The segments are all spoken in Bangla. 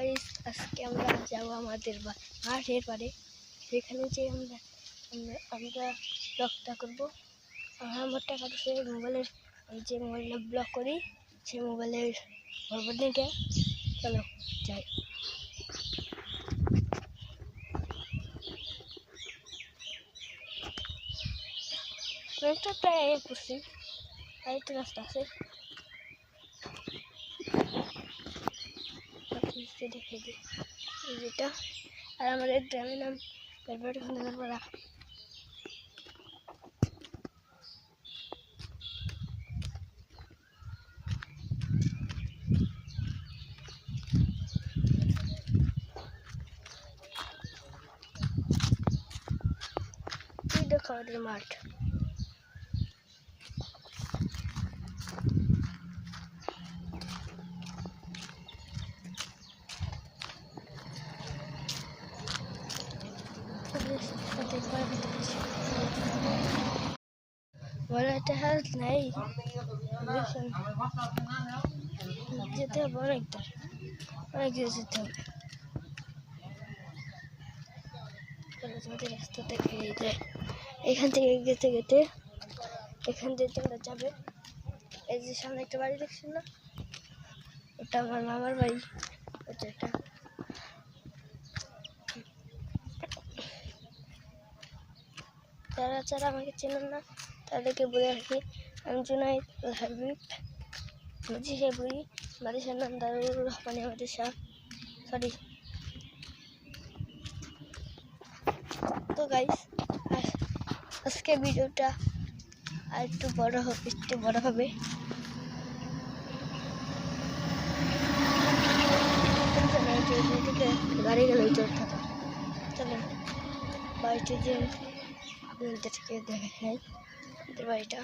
গাইস আজকে আমরা যাব আমাদের মাঠের পাড়ে, সেখানে যে আমরা ব্লগটা করবো। আমার টাকা দিচ্ছে মোবাইলের, আমি যে মোবাইলটা ব্লগ করি সেই মোবাইলের ভরবো দিকে। চলো যাই। একটা প্রায় করছি, আরেকটা রাস্তা আছে দেখে দিই যেটা। আর আমাদের গ্রামের নাম বেলবাড়ি। দেখো আমাদের মাঠ, বলে একটা হাত নাই, যেতে হবে অনেকটা, অনেক দূরে যেতে হবে। তোমাদের রাস্তা থেকে এখান থেকে যেতে যেতে এখান থেকে তোমরা যাবে। এই যে সামনে একটা বাড়ি দেখছি না, ওটা আমার মামার বাড়ি। ওটা একটা যারা আমাকে চেনেন না তাদেরকে বলে রাখি, আমি জুনাইদ হাবিব বুঝি সে বুড়ি বাদিশার নাম দারুর রহমানি বাদিশা, সরি। তো গাইস আজকে ভিডিওটা আর একটু বড় হবে। গাড়ি গেল চলো বাড়িতে যে থেকে দেখাই আমাদের বাড়িটা।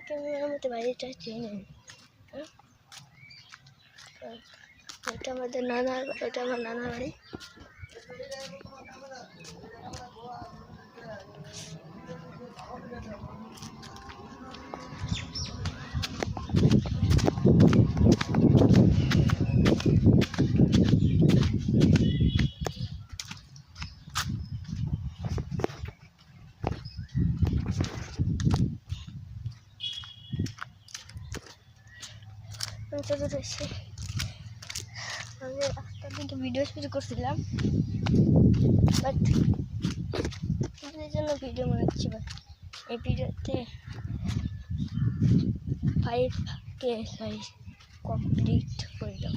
ক্যামেরার মধ্যে বাড়িটা চেনে, ওটা আমাদের নানার, ওটা আমার নানার বাড়ি। আমি রাস্তা থেকে ভিডিও শুরু করছিলাম, বাট জন্য ভিডিও বানাচ্ছি। এই ভিডিওতে 5K সাইজ কমপ্লিট করে দাও।